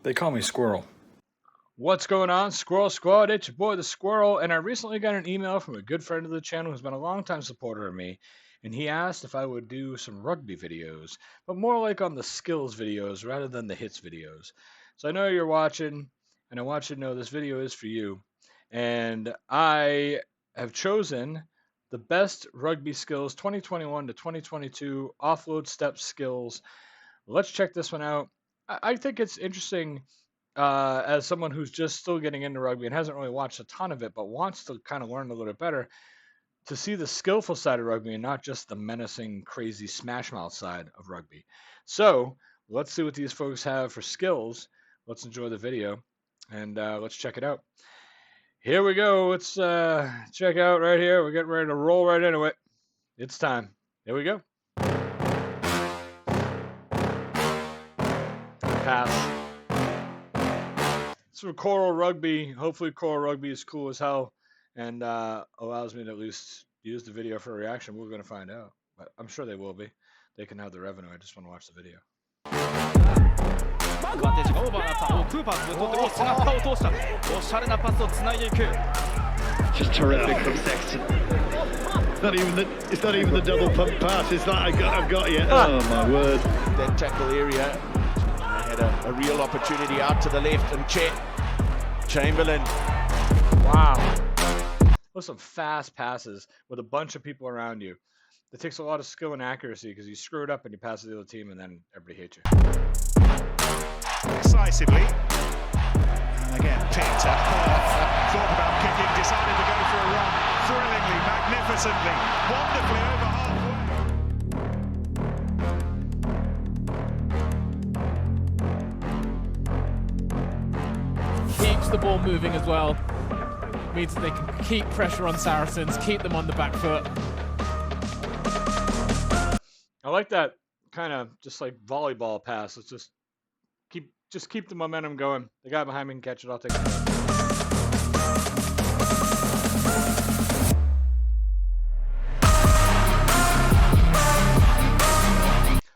They call me Squirrel. What's going on, Squirrel Squad? It's your boy, the Squirrel, and I recently got an email from a good friend of the channel who's been a long-time supporter of me, and he asked if I would do some rugby videos, but more like on the skills videos rather than the hits videos. So I know you're watching, and I want you to know this video is for you, and I have chosen the best rugby skills 2021 to 2022 offload step skills. Let's check this one out. I think it's interesting as someone who's just still getting into rugby and hasn't really watched a ton of it, but wants to kind of learn a little bit better, to see the skillful side of rugby and not just the menacing, crazy smash mouth side of rugby. So let's see what these folks have for skills. Let's enjoy the video and let's check it out. Here we go. Let's check out right here. We're getting ready to roll right into it. It's time. Here we go. Pass. It's from Coral Rugby. Hopefully Coral Rugby is cool as hell and allows me to at least use the video for a reaction. We're going to find out. But I'm sure they will be. They can have the revenue. I just want to watch the video. Just terrific from Sexton. It's not even the double pump pass. It's like I've got you. Oh my word! That tackle area. Had a real opportunity out to the left, and Chamberlain. Wow. Those some fast passes with a bunch of people around you. It takes a lot of skill and accuracy because you screw it up and you pass to the other team and then everybody hates you. Decisively. And again, Peter thought about kicking, decided to go for a run. Thrillingly, magnificently, wonderfully over halfway. Keeps the ball moving as well. Means that they can keep pressure on Saracens, keep them on the back foot. I like that kind of just like volleyball pass. Let's just keep the momentum going. The guy behind me can catch it. I'll take it.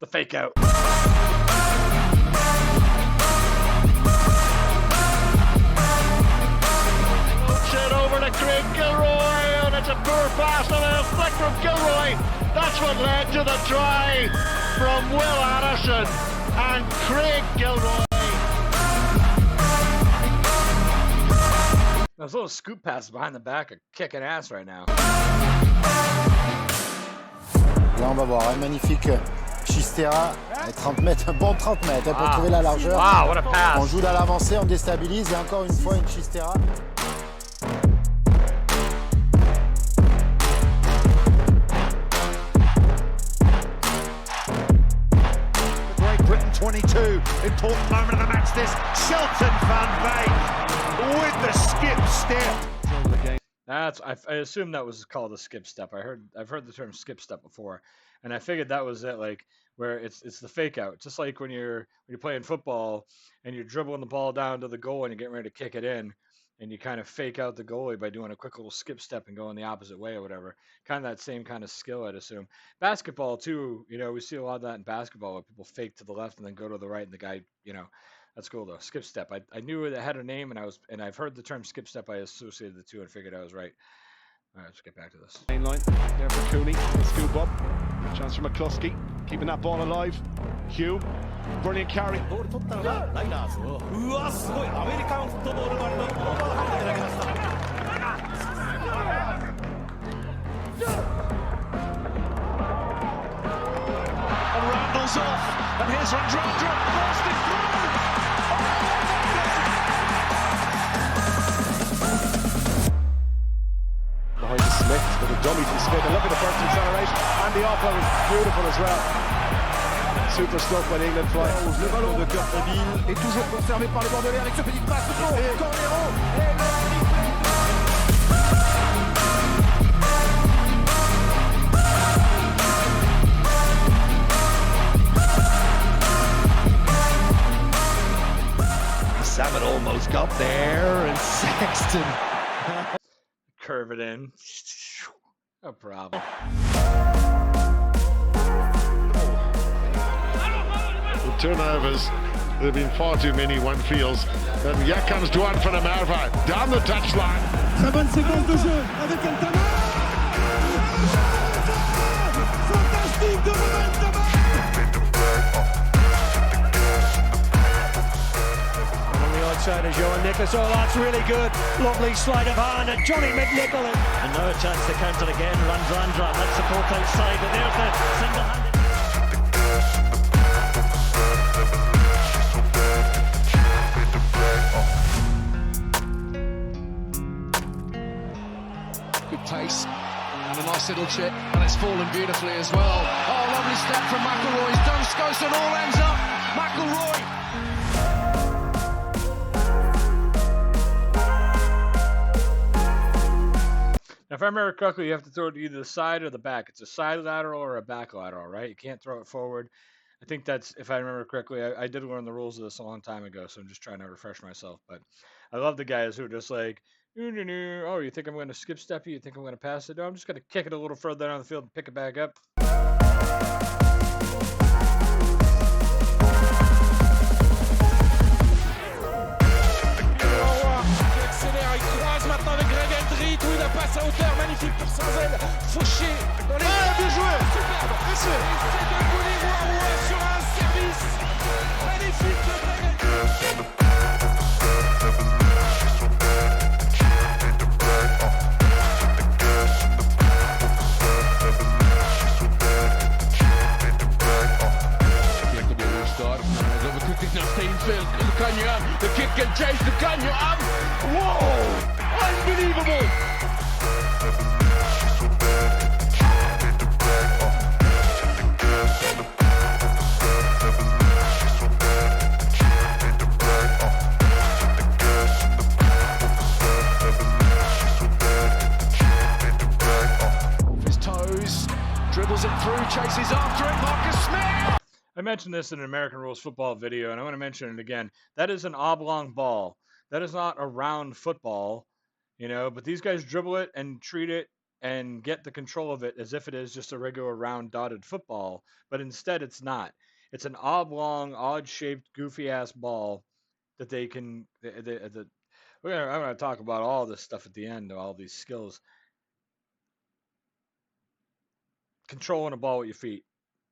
The fake out. Shit over to Craig Gilroy, and it's a poor pass and a flick from Gilroy. That's what led to the try from Will Addison and Craig Gilroy. Those little scoop passes behind the back are kicking ass right now. Là, on va voir un magnifique Chistera, 30 mètres, un bon 30 mètres pour trouver la largeur. Wow, what a pass. On joue dans l'avancée, on déstabilise et encore une fois une Chistera. Great Britain 22, important moment of the match this. Shelton Van Beek with the skip step. That's I assume that was called a skip step. I've heard the term skip step before, and I figured that was it. Like where it's the fake out, just like when you're playing football and you're dribbling the ball down to the goal and you're getting ready to kick it in, and you kind of fake out the goalie by doing a quick little skip step and going the opposite way or whatever. Kind of that same kind of skill, I'd assume. Basketball too. You know, we see a lot of that in basketball where people fake to the left and then go to the right, and the guy, you know. That's cool though. Skip step. I knew it had a name, and I've heard the term skip step. I associated the two and figured I was right. All right, let's get back to this. Main line there for Cooney. Scoop up. Chance for McCluskey. Keeping that ball alive. Hugh. Brilliant carry. And Randall's off. And here's Randall. Busted through. Behind the Smith, with a dummy from Smith, and look at the first acceleration, and the offload is beautiful as well. Super stuff by the England fly. Le ballon de Kurt est toujours conservé par les Bordelais avec ce petit passe de fond. Cornero et Salmon almost got there, and Sexton. Curve it in. No problem. The turnovers There have been far too many one fields. And here comes Duan van der Merwe down the touchline. Très bonne séquence de jeu avec Altama. Fantastique de Altama. On the outside is Johan Nicholas. Oh, that's really good. Lovely sleight of hand and Johnny McNichol. And now a chance to counter again. Randrandra. That's support outside, but there's the single-handed. Good pace and a nice little chip, and it's fallen beautifully as well. Oh, lovely step from McElroy. He's done Skos and all ends up. McElroy. Now, if I remember correctly, you have to throw it to either the side or the back. It's a side lateral or a back lateral, right? You can't throw it forward. I think that's, if I remember correctly, I did learn the rules of this a long time ago, so I'm just trying to refresh myself. But I love the guys who are just like, oh, you think I'm going to skip step you? You think I'm going to pass it? No, I'm just going to kick it a little further down the field and pick it back up. Passe à hauteur, magnifique pour Saint-Zel. Fauché dans les bien joué. Superbe. C'est de Bolivar sur un service magnifique de The kick can chase the Canyon up. Whoa! Unbelievable! His toes, dribbles it through, chases after it, Marcus Smith! I mentioned this in an American Rules football video, and I want to mention it again. That is an oblong ball. That is not a round football, but these guys dribble it and treat it and get the control of it as if it is just a regular round dotted football, but instead it's not. It's an oblong, odd-shaped, goofy-ass ball that they can... I'm going to talk about all this stuff at the end, all these skills. Controlling a ball with your feet.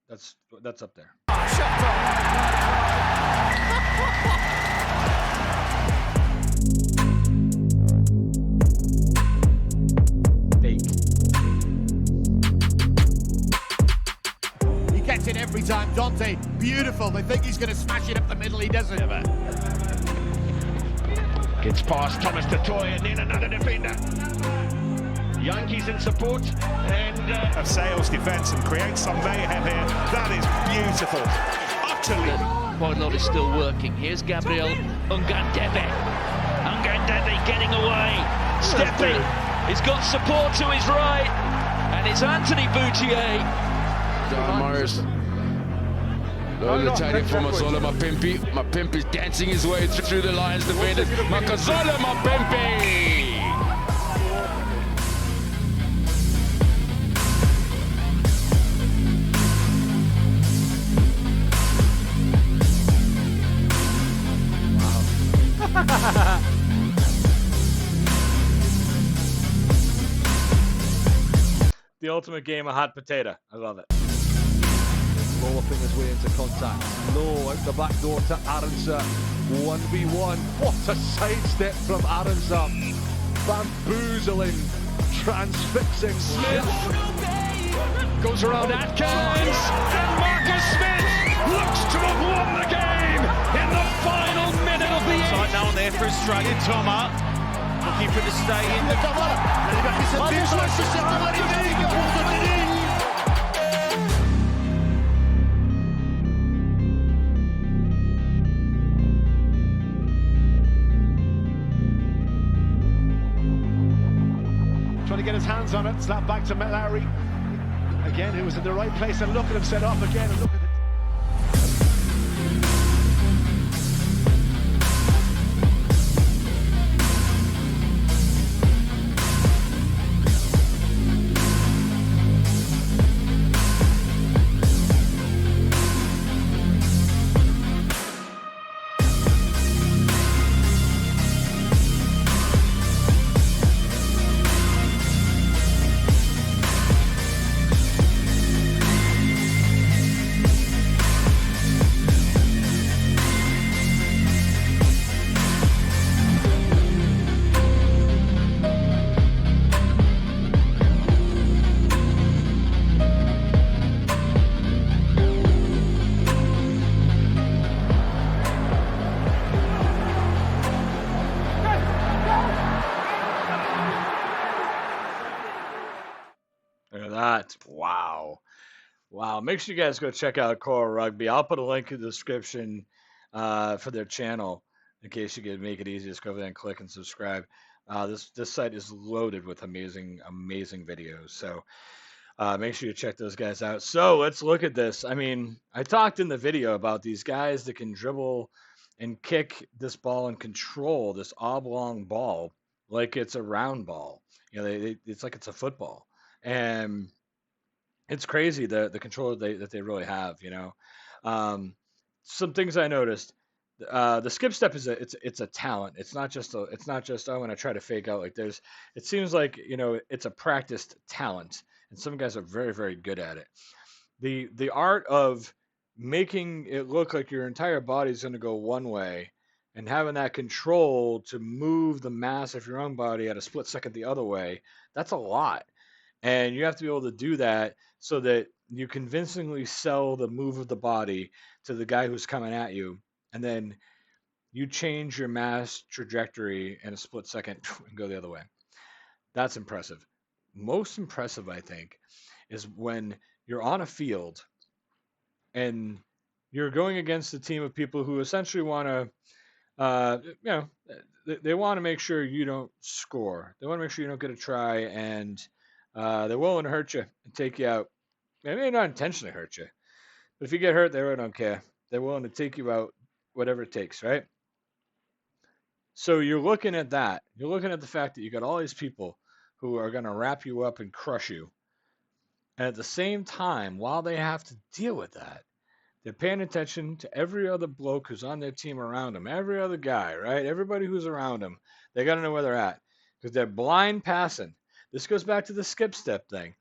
That's up there. Fake. He gets it every time, Dante. Beautiful. They think he's going to smash it up the middle. He doesn't. Gets past Thomas Tatoy and then another defender. Yankees in support and Of Sale's defence and creates some mayhem here. That is beautiful. Utterly. Quite a lot is still working. Here's Gabriel Ungandebe. Ungandebe getting away. Stepping. He's got support to his right. And it's Anthony Boutier. John Myers. Tiny for Mazola Mapimpi. Mapimpi is dancing his way through the Lions defenders. Makazola Mapimpi. The ultimate game of hot potato. I love it. Lolloping his way into contact. Low out the back door to Aronsa. 1v1. What a sidestep from Aronsa. Bamboozling, transfixing Smith. Goes around Atkins. And Marcus Smith looks to have won the game in the final minute of the Right now there for Australia, Thomas. Looking for the stay in. Trying to get his hands on it, slap back to Lowry. Again, who was in the right place, and look at him set up again, and look at it. that. Wow. Wow. Make sure you guys go check out Coral Rugby. I'll put a link in the description for their channel in case you can make it easy. Just go over there and click and subscribe. This site is loaded with amazing videos. So make sure you check those guys out. So let's look at this. I mean, I talked in the video about these guys that can dribble and kick this ball and control this oblong ball like it's a round ball. You know, it's like it's a football. And it's crazy the control that they really have. You know, some things I noticed. The skip step is it's a talent. It's not just I'm gonna try to fake out like there's. It seems like it's a practiced talent, and some guys are very very good at it. The art of making it look like your entire body's gonna go one way, and having that control to move the mass of your own body at a split second the other way. That's a lot. And you have to be able to do that so that you convincingly sell the move of the body to the guy who's coming at you. And then you change your mass trajectory in a split second and go the other way. That's impressive. Most impressive, I think, is when you're on a field and you're going against a team of people who essentially want to, they want to make sure you don't score. They want to make sure you don't get a try, and they're willing to hurt you and take you out. They may not intentionally hurt you, but if you get hurt, they really don't care. They're willing to take you out, whatever it takes, right? So you're looking at that. You're looking at the fact that you got all these people who are going to wrap you up and crush you. And at the same time, while they have to deal with that, they're paying attention to every other bloke who's on their team around them, every other guy, right? Everybody who's around them. They got to know where they're at because they're blind passing. This goes back to the skip step thing.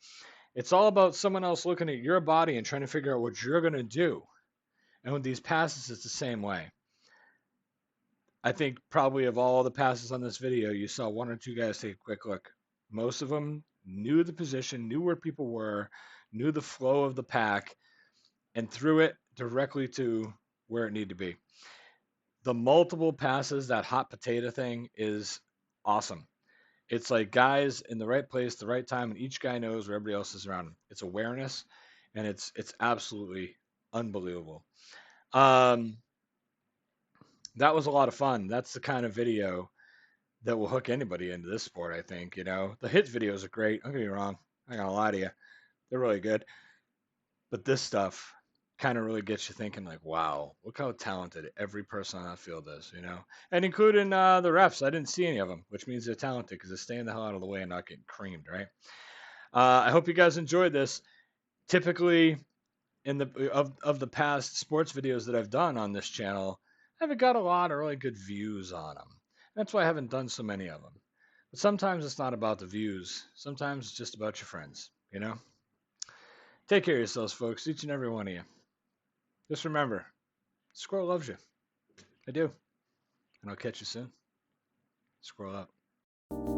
It's all about someone else looking at your body and trying to figure out what you're going to do. And with these passes, it's the same way. I think probably of all the passes on this video, you saw one or two guys take a quick look. Most of them knew the position, knew where people were, knew the flow of the pack, and threw it directly to where it needed to be. The multiple passes, that hot potato thing is awesome. It's like guys in the right place, the right time, and each guy knows where everybody else is around him. It's awareness, and it's absolutely unbelievable. That was a lot of fun. That's the kind of video that will hook anybody into this sport, I think. The hit videos are great. Don't get me wrong. I'm not going to lie to you. They're really good. But this stuff kind of really gets you thinking like, wow, look how talented every person on that field is, and including the refs. I didn't see any of them, which means they're talented because they're staying the hell out of the way and not getting creamed, right? I hope you guys enjoyed this. Typically, in of the past sports videos that I've done on this channel, I haven't got a lot of really good views on them. That's why I haven't done so many of them. But sometimes it's not about the views. Sometimes it's just about your friends, Take care of yourselves, folks, each and every one of you. Just remember, Squirrel loves you. I do. And I'll catch you soon. Squirrel up.